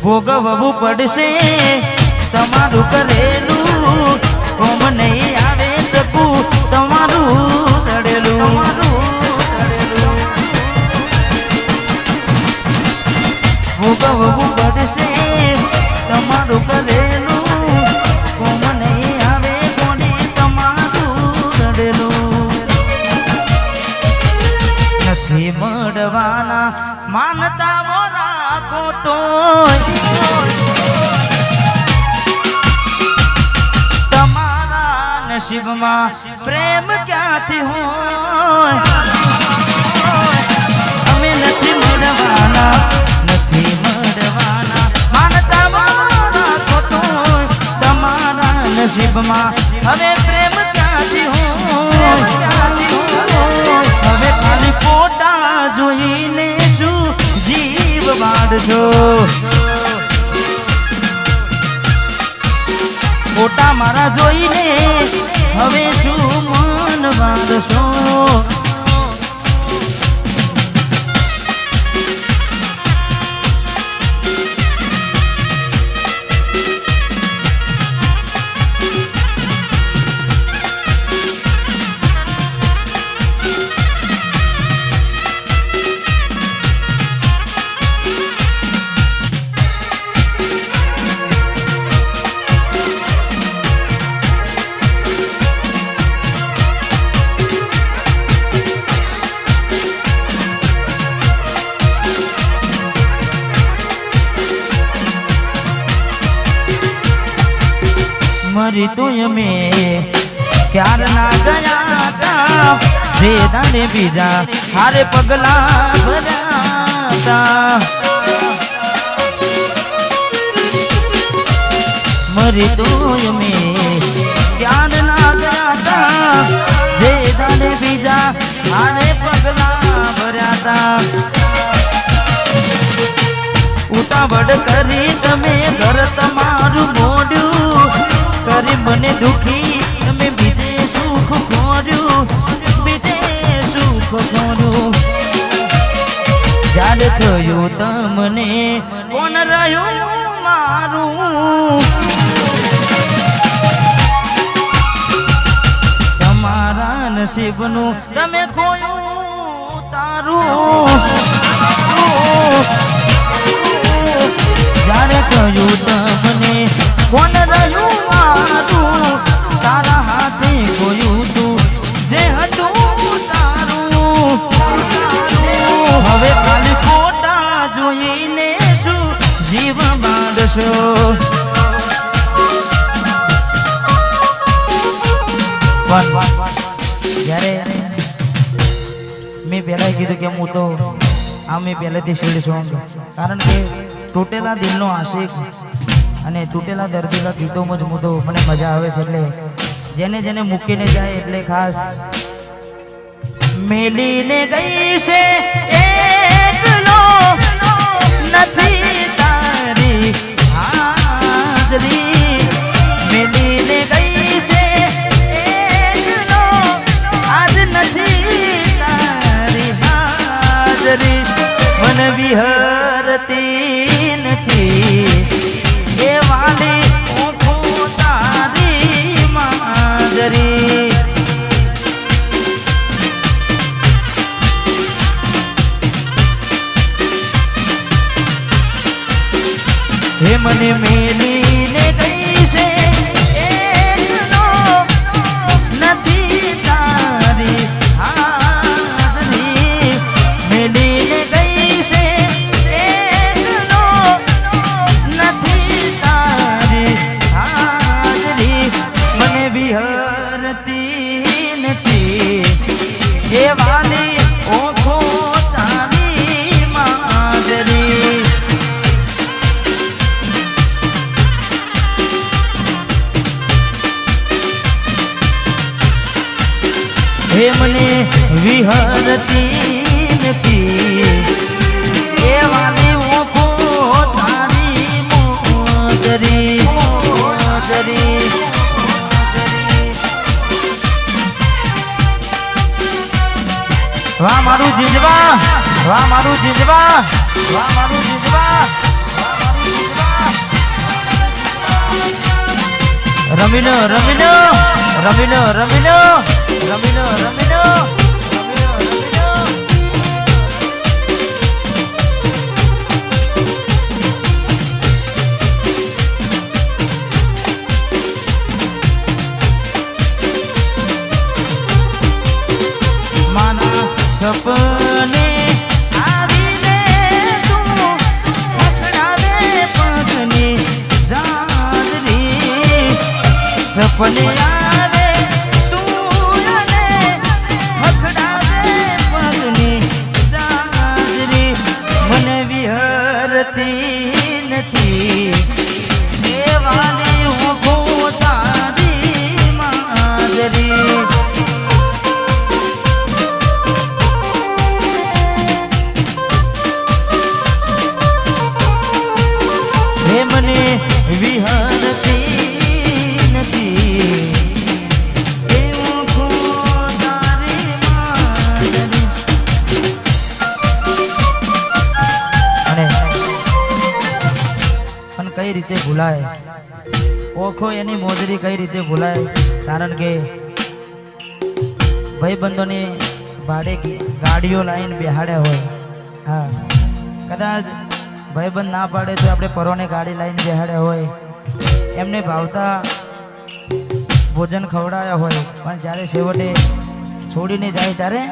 ભોગવવું પડશે તમારું કરેલું કોમ નહીં આવે શકું તમારું તળેલું ભોગવવું પડશે તમારું કરેલું કોમ નહીં આવે કોને તમારું તળેલું નથી મળવાના માનતા રાખો તો તમારા નસીબમાં પ્રેમ ક્યાંથી હોય અમે નથી મળવાના માનતા રાખો તો તમારા નસીબમાં હવે પ્રેમ ક્યાંથી હોય હવે ખાલી ફોટા જોઈને શું જીવ વાળશો ફોટા મારા જોઈને હવે શું મન વાળશો મરી તો અમે ક્યાર ના ગયા તા જે દાને બીજા હારે પગલા ભર્યા તા મરી તો અમે ક્યાર ના ગયા તા જે દાને બીજા હારે પગલા ભર્યા તા ઉતાવળ કરી તમે ઘર તમારું મોડ્યું કરી મને દુખી તમે બીજે સુખ ખોર્યું બીજે સુખ ખોર્યું જ્યારે થયું તમને કોણ રહ્યું મારું તમારા નસીબનું તમે ખોયું તારું જ્યારે થયું તમને કોણ રહ્યું મારું તારા હાથે ખોયું તું જે હતું તારું હવે ખાલી ફોટા જોઈને શું જીવ બાંધશો જ્યારે મેં પહેલા કીધું કે હું તો આ મેં પહેલેથી શેડ સોંગ કારણ કે તૂટેલા દિલનો આશિક અને તૂટેલા દર્દીલા ગીતોમાં જ હું તો મને મજા આવે છે એટલે જેને જેને મૂકીને જાય એટલે ખાસ મેલીને ગઈ છે એકલો નથી તારી હાજરી મેલીને ગઈ છે એકલો આજ નથી તારી હાજરી મન વિહરતી નથી એ વાલી ઓખો તારી માજરી હે મને મેલીને ગઈ છે એકલો નથી તારી હાજરી મેલીને ગઈ છે એકલો નથી તારી હાજરી મને વિહરતી નથી એ વાલી ઓખો તારી માજરી હે મને વિહરતી નથી એ વાલી ઓખો તારી મોજરી મોજરી વાહ મારું જીજવા વાહ મારું જીજવા વાહ મારું જીજવા વાહ મારું જીજવા રમીનો રમીનો રમીનો રમીનો રમીનો રમીનો માના સપને આવીને તું પકડાવે પગની જાદરી સપને આવે તું અને પકડાવે પગની જાદરી મને વિહરતી નથી દેવાની હું તારી માદરી મને વિહરતી નથી એવું ખોદારી મારી અને પણ કઈ રીતે ભૂલાય ઓખો એની મોજરી કઈ રીતે ભૂલાય કારણ કે ભાઈબંધોની ભાડે ગાડીઓ લાઈન બેહાડ્યા હોય હા કદાચ ભાઈબંધ ના પાડે તો આપણે પરોને ગાડી લાઈને બેહાડ્યા હોય એમને ભાવતા ભોજન ખવડાવ્યા હોય પણ જ્યારે છેવટે છોડીને જાય ત્યારે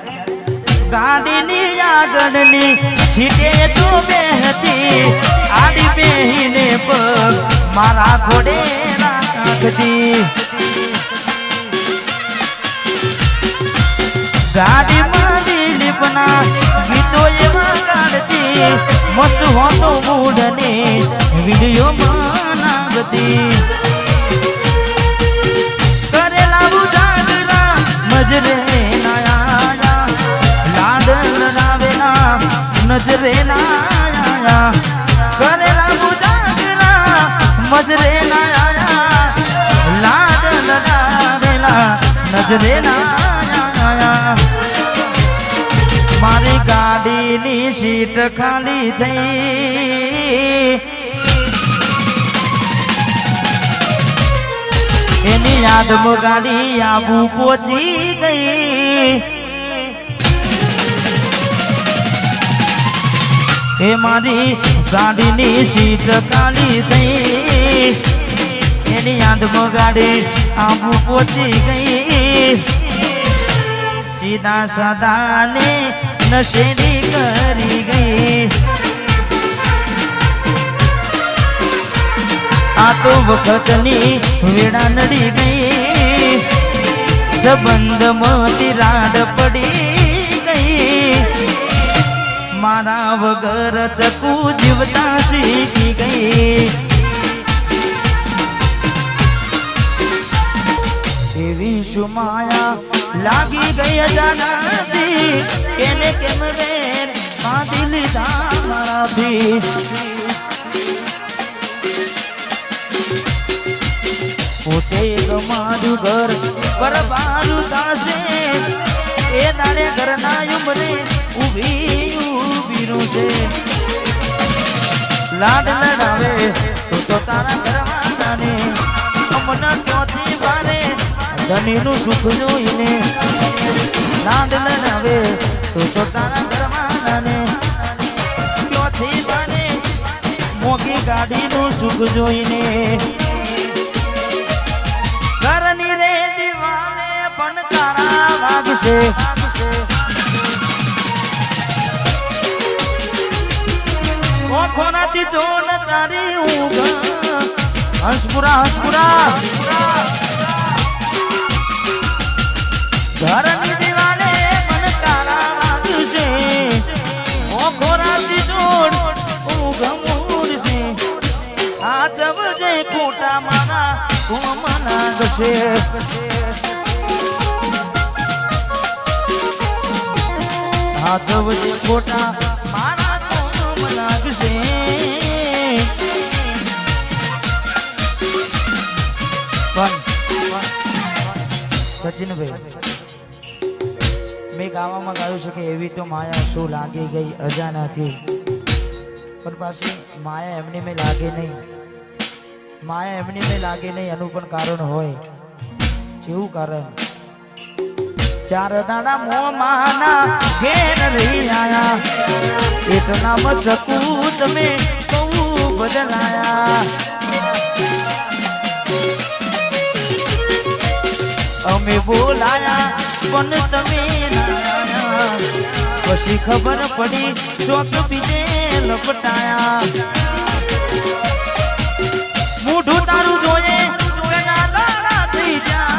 ગાડીની આગળની સીટે તો બેહતી આડી બેહીને પગ મારા ઘોડે રાખતી ગાડીમાં દિલીપના ગીતો એવા ગાડતી મસ્ત હોતો મૂડને વિડીયો બનાવતી કરેલા ઉજાગરા મજરે નાયા લાડ લડાવેલા નજરે નાયા કરેલા ઉજાગરા મજરે નાયા લાડ લડાવેલા નજરે નાયા મારી ગાડીની સીટ ખાલી થઈ એની યાદમાં ગાડી આબુ પહોંચી ગઈ એ મારી ગાડીની સીટ ખાલી થઈ એની યાદમાં ગાડી આબુ પહોંચી ગઈ સીધા સાદાને નશેડી કરી ગઈ આ તો વખતની વેડા નડી ગઈ સંબંધમાં તિરાડ પડી ગઈ મારા વગર ચકુ જીવતા શીખી ગઈ એવી સુમાયા લાગી ગઈ અજાનાથી કેને કેમ વેર બાંધી લીધા મારાથી પોતે ગમાડ્યું ઘર બરબારું થાશે એ તારે ઘરના ઉમરે ઊભી છે લાડ લડાવે તો તારા ઘરવાળાને અમના ક્યોથી વારે ધનીનું સુખ જોઈને લાડ લડાવે તો તારા ઘરવાળાને ક્યોથી વારે મોગી ગાડીનું સુખ જોઈને ઘરની રે દીવાને પણ તારા વાગશે ઓખોનાથી જોન તારી ઊંઘ હંસપુરા ઘરની દીવાને પણ તારા વાગશે ઓખોનાથી જોન ઊંઘ મૂરશે આ જવજે ખોટા મારા કોમના ગશે આ જવજે ખોટા મારા કોમ લાગશે સચિનભાઈ મેં ગાવામાં ગાયું છે કે એવી તો માયા શું લાગી ગઈ અજાનાથી પણ પાછી માયા એમની મેં લાગે નહીં માયા એમની મેં લાગે નહીં એનું પણ કારણ હોય. જેવું કારણ ચાર દાડા મોમાના ઘેર રહી આયા એટલા મચકું તમે બહુ બદલાયા. અમે બોલાયા પણ તમે ના પછી ખબર પડી ચોક બીજે લપટાયા. મોઢું તારું જોઈએ જોયા દાડા થઈ જા.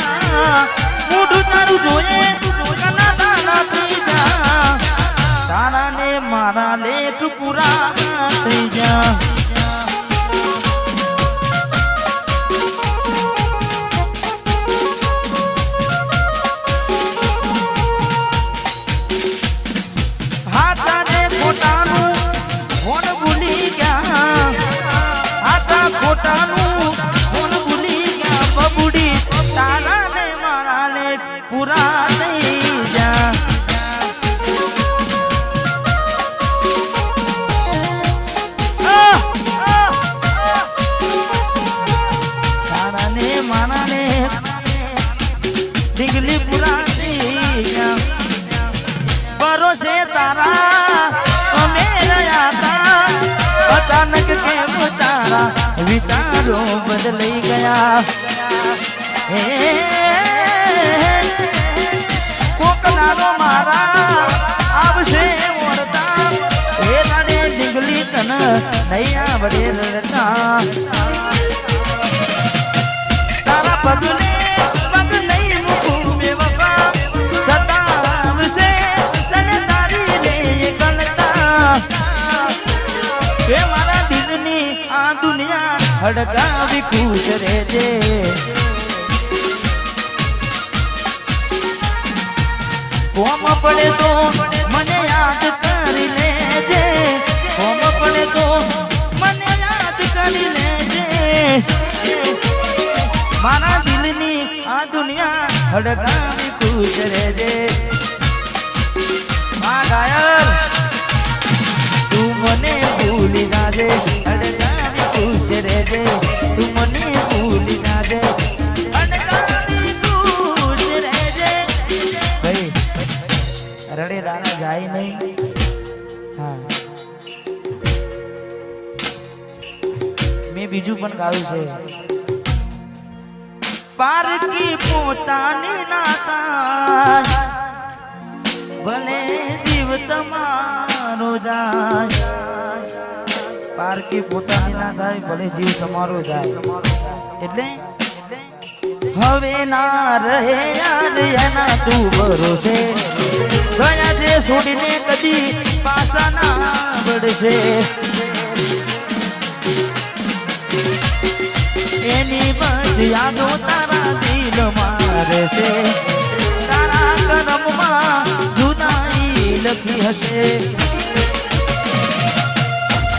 મોઢું તારું જોઈએ જોયા દાડા થઈ જા. તારા ને મારા લેખ પૂરા થઈ જા. अचानक के तारा विचारो बदल गया. कोकनारो मारा आवशे ओरता ए तारे डिंगली तन नैया बड़े लड़ता. तारा पगले पग नहीं मुकू में वफा सतावशे सन तारी रे गलता. के मारा दिलनी आ दुनिया हड़कावी खुश रहजे. कोम पड़े तो मने याद करी लेजे. कोम पड़े तो मने याद करी लेजे. मारा दिलनी आ दुनिया हड़कावी खुश रहजे. मां गायल तू मने भूली जाजे अड़कावी खुश रहजे. तू मने भूली जाजे अड़कावी खुश रहजे. भाई रड़े राना जाए नहीं. हाँ मैं बीजू पण गाऊं छे. पारकी पोतानी नाता भले जीव तमारो जाय. पारकी पोतानी ना थाय भले जीव तमारो जाय. એટલે હવે ના રહે યાદ એના તું ભરોસે. ગયા છે છોડીને કદી પાછા ના વળશે. એની બસ યાદો તારા દિલ મારે છે. તારા કરમમાં જુદાઈ લખી હશે.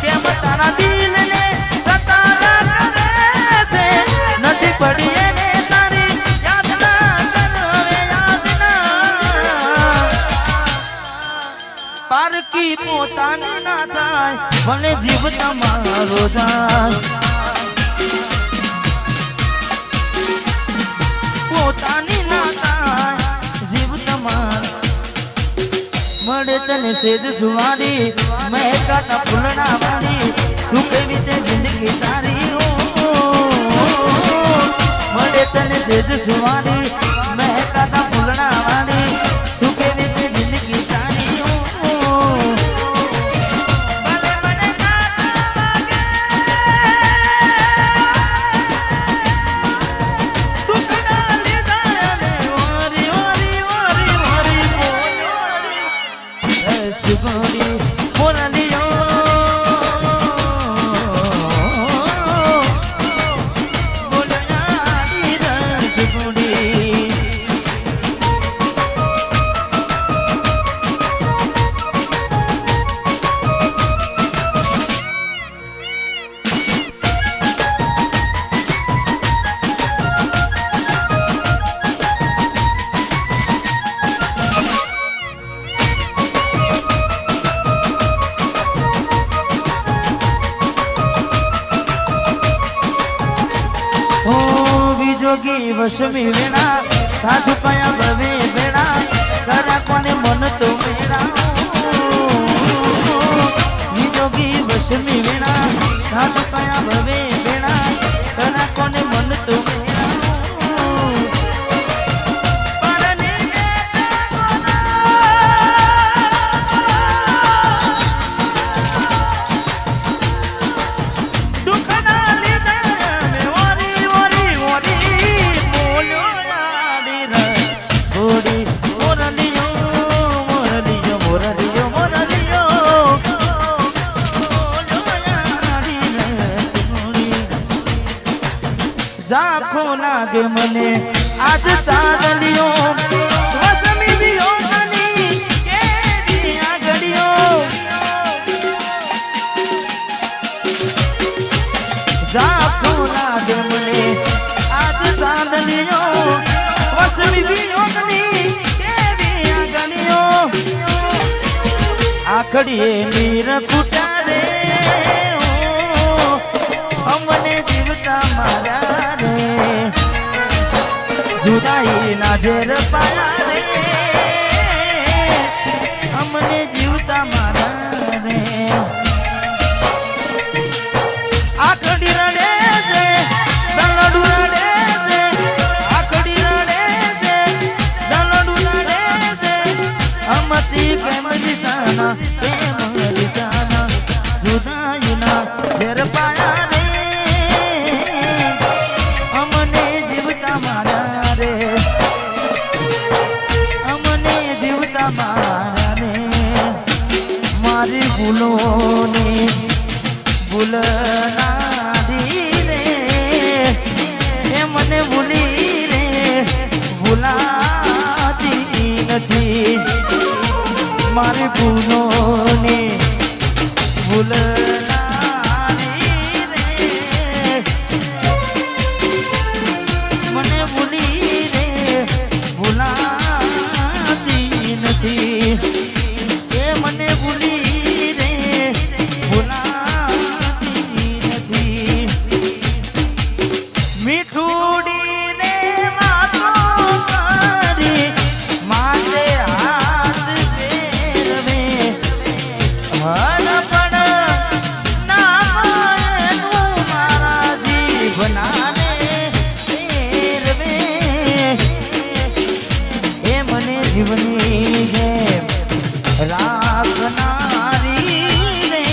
કેમ તારા દિલને સતાયા કરે છે. નથી પડી એને તારી યાદ ના કરે યાદ ના. પારકી પોતાની ના થાય ભલે જીવ તમારો જાય. પોતાની ના થાય જીવ તમારો મળે તને સેજ સુવારી. મહેકાતા ફૂલણા વાળી સુખે વીતે જિંદગી તારી. મળે તને સેજ સુવારી. મહેકાતા ફૂલણા વાળી સુખે વીતે જિંદગી તારી. બોલિયો ओ विजोगी वशमी वेणा सासु पाया भवे बेड़ा करा कोने मन तो मेरा विजोगी वशमी वेणा सासु पाया भवे बेड़ा करा कोने मन तो मेरा जाखो लागे मने आज चांदलियो वसमी बियो मनी केरी आगड़ियो जाखो लागे मने आज चांदलियो वसमी बियो मनी केरी आगड़ियो आखड़िए नीर कुटारे अमने जीवता मारा जुदाई ना जेर पाया रे हमने जीवता मारा रे आखड़ी रड़े से दलडू रड़े से आखड़ी रड़े से दलडू रड़े से हमती प्रेम दिसाना जुदाई ना जेर पाया रे हमने जीवता मारा मारे मारी भूलोनी भूलना दी रे ए मने भूली रे भूलाती नथी मारी भूलोनी भूलना दी रे मने भूली रे भूला ए मने भूली रे भूलाती नथी मीठूडी ने वातो करी माथे हाथ फेरवे हरपण नामनु मारा जीवनाने फेरवे ए मने जीवनी राखनारी रे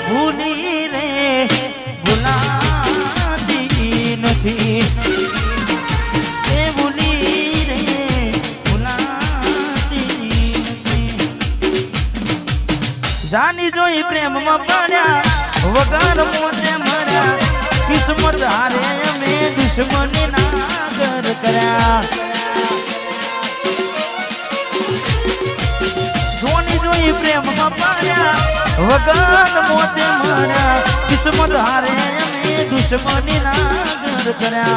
भूली रे भूलाती नथी ए भूली रे भूलाती नथी जानी जोई प्रेम में पड्या वगर मोते मर्या किस्मत हारे में दुश्मनी ना कर कर्या प्रेम में पाया वगन मोते मर्या किस्मत हारे में दुश्मनी ना कर कर्या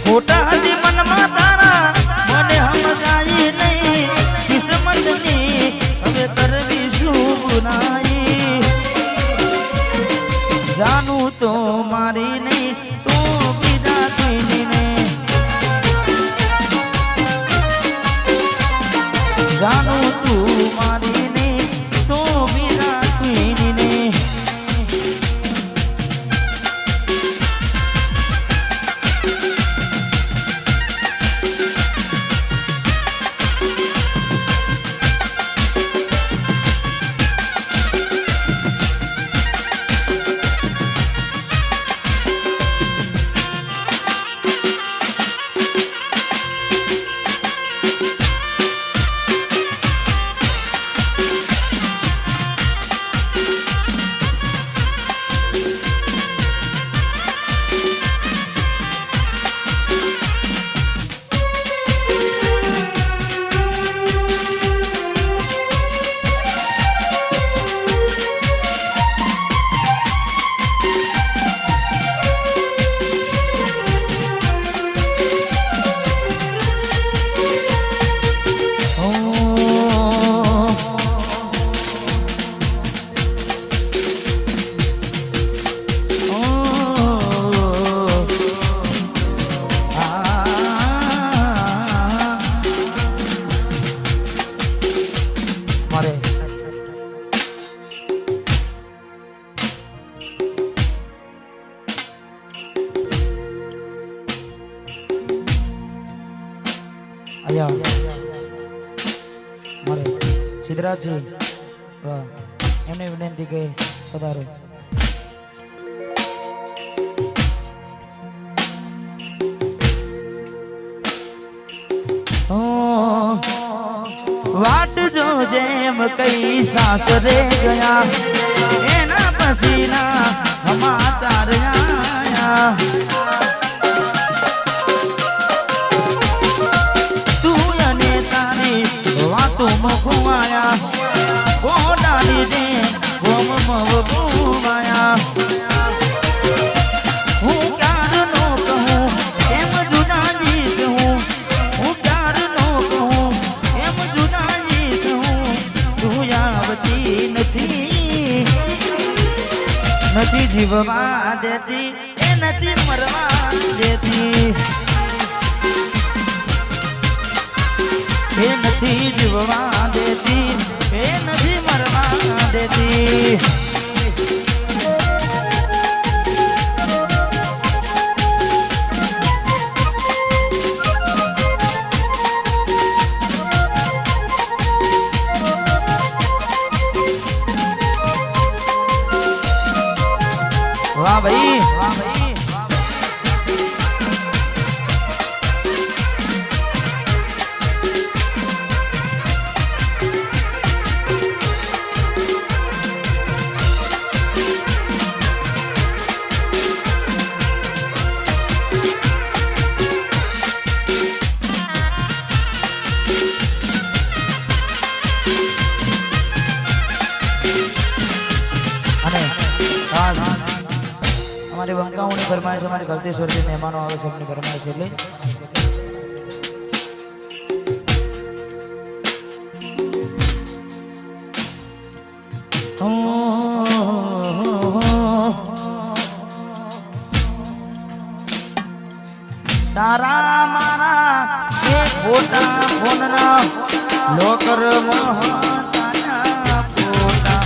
खोटा हदी मन में तारा मने हम जाई नहीं किस्मत नी हवे करवी शुभ नाई जानू तो मारी नहीं तो बिना कोई ने जानू तू मारी ने तो मेरा कोई ने મારે સિદ્ધરાજજી એમને વિનંતી કે પધારો. વાટ જો જેમ કઈ સાસરે ગયા એના પછીના સમાચાર આયા. તું અને તારી વાતો મખવાયા કોડા લીધે ગોમ મવગુમાયા. હું ક્યારનો કહું એમ જુદા જીત હું ક્યારનો કહું એમ જુદા જીત હું. તું આવતી નથી જીવવા દેતી એ નથી મરવા દેતી. એ નથી જીવવા દેતી એ નથી મરવા દેતી. વાહ ભાઈ વાહ ભાઈ. हमारे वंकाओं फरमाइश हमारे गलतेश्वर के मेहमानों आवे से अपनी फरमाइश ले. तारा मारा के फोटा फोनना लोकर महताना फोटा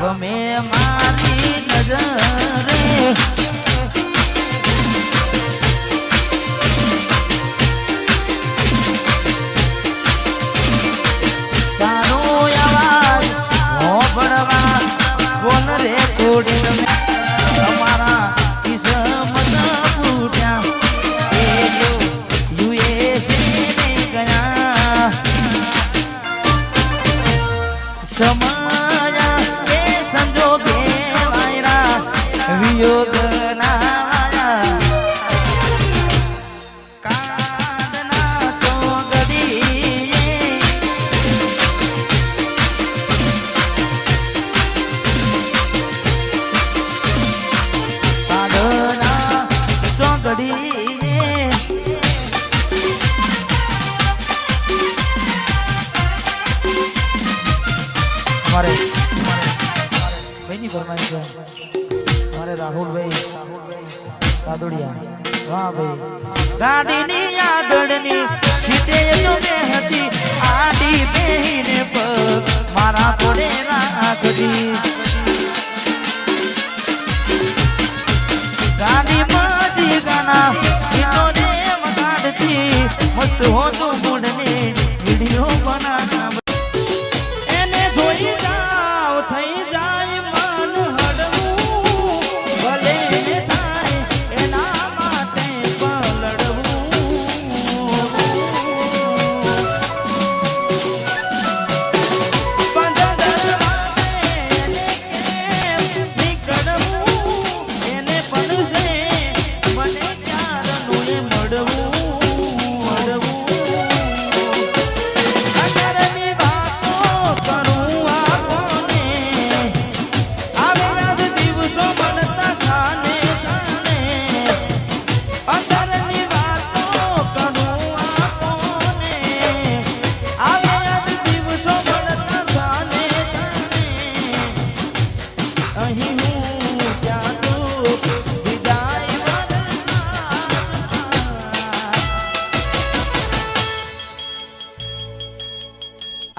गमे मारी नजरे. बोल रे कोड़ी में हमारा किस्मत फूटा ये जो यूएसए में गया समाया ये संजोगे वायरा वियोग हमारे भाई फरमाइश है हमारे राहुल भाई सादुड़िया. वाह भाई. गाड़ी आगड़नी सीटे जो बेहती आडी बेहीने पर मारा कोडे राखदी. गाड़ी माजी गाना इतने मगाड़ती मस्त हो तो मुड़ने वीडियो बनाना. થઈ જાય મન હડવું ભલે થાય એના માટે પલડવું. પંદર માટે એને કેમ નીકળવું એને પડશે મને ક્યારનું એ મળવું.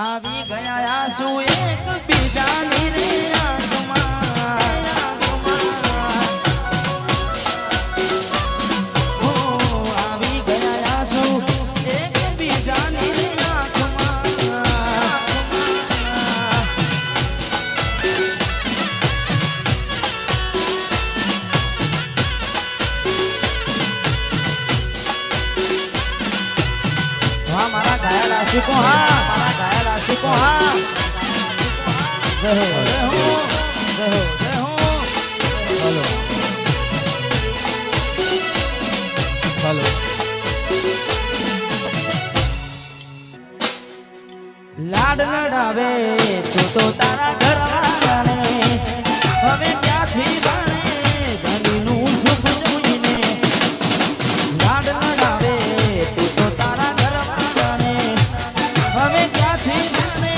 આવી ગયા આંસુ એક બીજાની રે આંખમાં. આવી ગયા આંસુ એક બીજાની આશિકો હા મારા ઘાયલ આશિકો હા જય હો જય હો જય હો જય હો બોલો બોલો લાડ લડાવે તું તો તારા ઘરવાળાને હવે ક્યાંથી બને ધણીનું સુખ જોઈને લાડ લડાવે તું તો તારા ઘરવાળાને હવે ક્યાંથી બને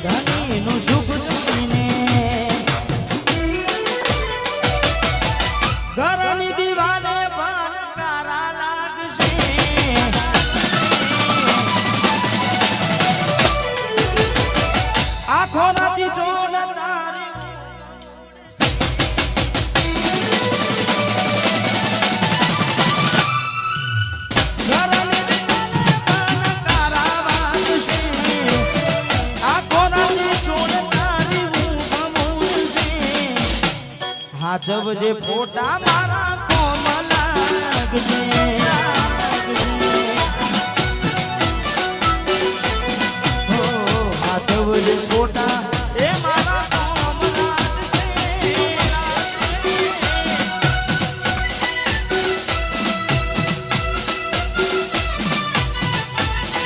ધણીનું સુખ જોઈને ઘરની દીવાને પણ કારા લાગશે આખો રાતી ચોલ તારી ઘરની દીવાને પણ કારા લાગશે આખો રાતી ચોલ તારી ઊંઘ હાજબ જે ફોટા મારા કોમ લાગશે હો હાજબ જે ફોટા એ મારા કોમ લાગશે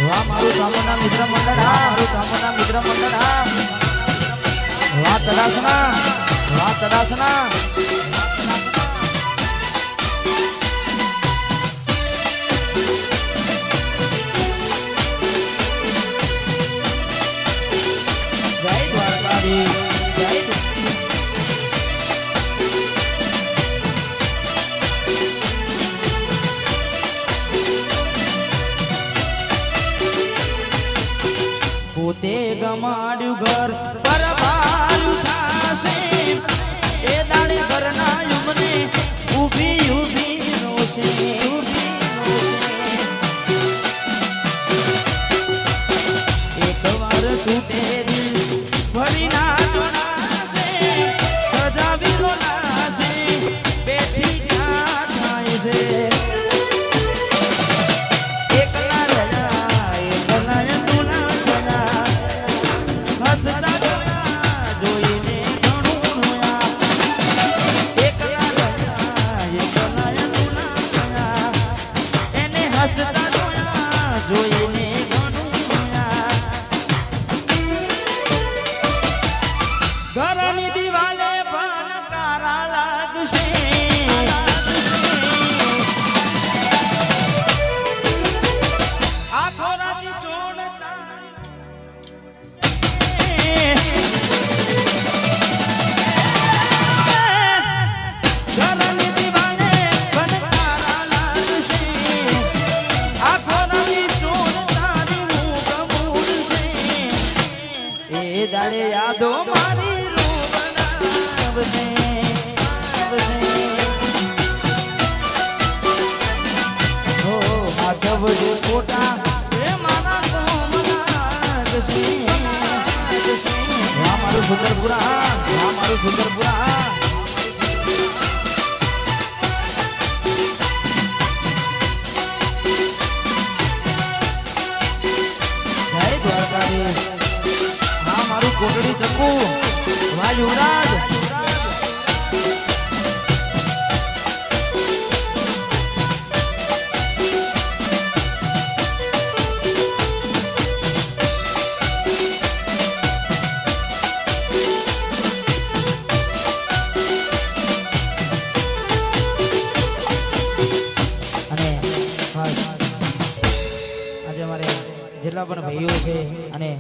વાહ મારું ચામુંડા મિત્ર મંડળ હા મારું ચામુંડા મિત્ર મંડળ હા વાહ ચડાસના વાહ ચડાસના જય દ્વારકાધીશ જય પોતે ગમાડ્યું ઘર બરબારું થાશે એ દાડે ઘરના યુગને ઊભી ઊભી રોશે એકવાર તૂટે દિલ ફરી ના જોડાશે સજાવી નો લાશે બેઠી ક્યાં થાય છે એકલા રહ્યા એકલા હસતા જોઈને ઘણું રોયા એકલા રહ્યા એને હસતા જોઈને ઘણું રોયા ઘરની દિવાલે પણ કારા લાગશે આખો રાતી ચોડતા ઘરની દિવાલે પણ કારા લાગશે આખો રાતી ચોડતાની ઊંઘ મૂડશે એ દાડે યાદો મારી રૂ બનાવશે હો માધવ જે ફોટા એ મારા કોમ લાગશે હા મારું સુંદરપુરા હા મારું સુંદરપુરા જય દ્વારકાધીશ હા મારું કોટડી ચક્કુ વાહ યુવરાજ અને ખાસ આજે અમારે જેટલા પણ ભાઈઓ છે અને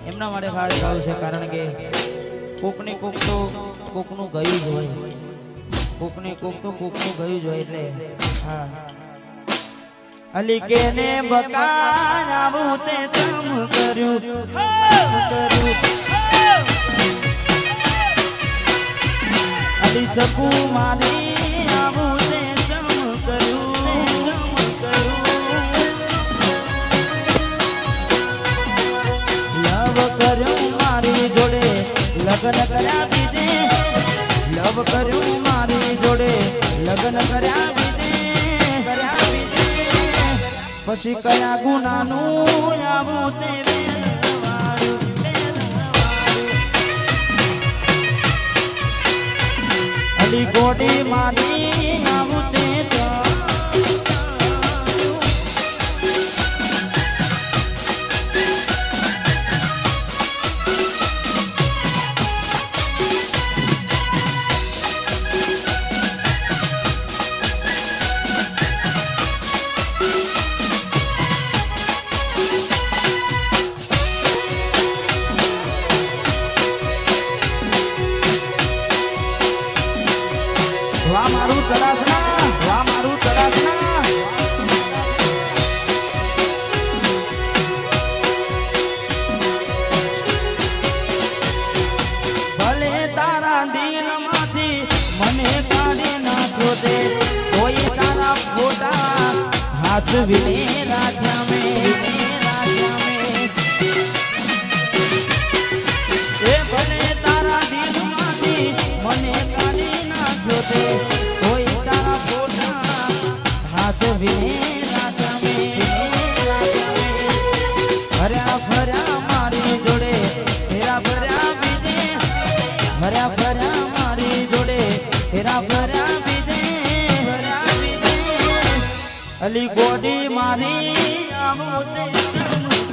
એમના માટે ખાસ ગાવ છે કારણ કે કોકને કોક તો કોકનું ગયું જ હોય કોકને કોક તો કોકનું ગયું જ હોય એટલે હા અલી કેને બકાવું તે તમ કર્યું અલી ચકુ મારી આવું તે તમ કર્યું લવ કર્યું મારી જોડે લગ્ન કર્યા બીજે લવ કર્યું મારી જોડે લગ્ન કર્યા બીજે પછી કયા ગુનાનું આવું તે અલી ગોડી મારી આવું તે વાહ મારું ચડાસના વાહ મારું ચડાસના ભલે તારા દિલમાંથી મને કાઢી નાખ્યો તે કોઈ તારા ફોટા હાથ વિને રાખ્યા મેં એ ભલે તારા દિલમાંથી મને કાઢી નાખ્યો તે કોઈ તારા ફોટા હાથ વિને રાખ્યા હર્યા ફર્યા મારી જોડે ફેરા ફર્યા બીજે હર્યા ફર્યા મારી જોડે ફેરા ફર્યા બીજે અલી ગોડી મારી આવું તે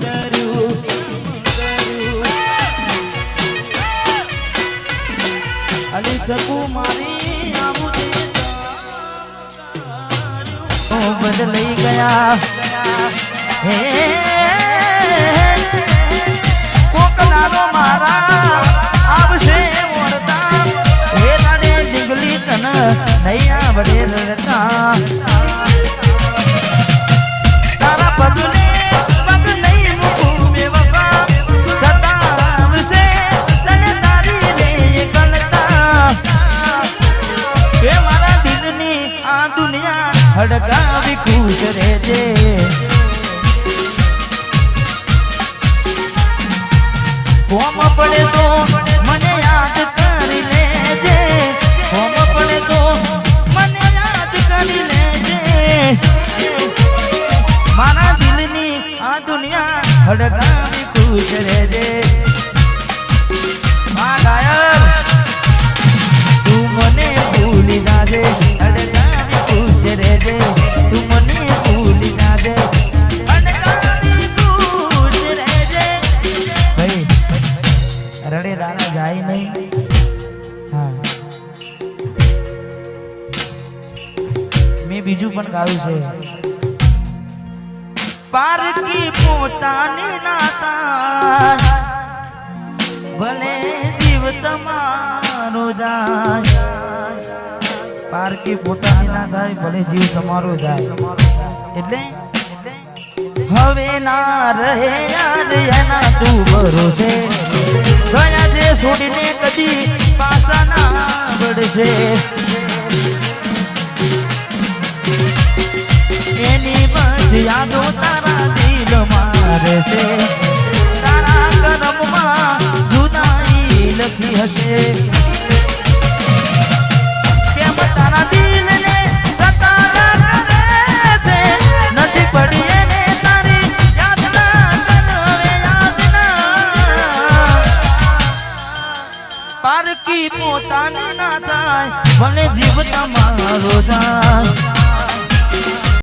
કર્યું અલી ચકુ મારી આવું તે બદલાઈ ગયા હે કોકલાનો મારા આવશે ઓરતા હે તારે જીગલી તન નહીં આવડે રડતા તારા પગને પગ નહીં મૂકું બે બાપા સતાવશે તને તારી રે ગલતા કે મારા દિલની આ દુનિયા હડકાવી ખુશ રહેજે કોમ પડે તો મને યાદ કરી લેજે કોમ પડે તો મને યાદ કરી લેજે મારા દિલની આ દુનિયા હડકાવી ખુશ રહેજે આ ગાયર તું મને ભૂલી જાજે હડકાવી ખુશ રહેજે તું મને ભૂલી જાજે હડકાવી ખુશ રહેજે ભાઈ રડે રાણા જાય નહીં હા મેં બીજું પણ ગાયું છે પારકી પોતાની નાતા ભલે જીવ તમારો જાય પારકી પોતાની ના થાય ભલે જીવ તમારો જાય એટલે હવે ના રહે યાદ એના તું ભરોસે ગયા છે છોડીને કદી પાછા ના વળશે એની બસ યાદો તારા દિલમાં રહેશે તારા કરમમાં જુદાઈ લખી હશે કેમ તારા દિલને સતાયા કરે છે નથી પડી એને તારી યાદના કનવે યાદના પારકી પોતાની ના થાય ભલે જીવ તમારો જાય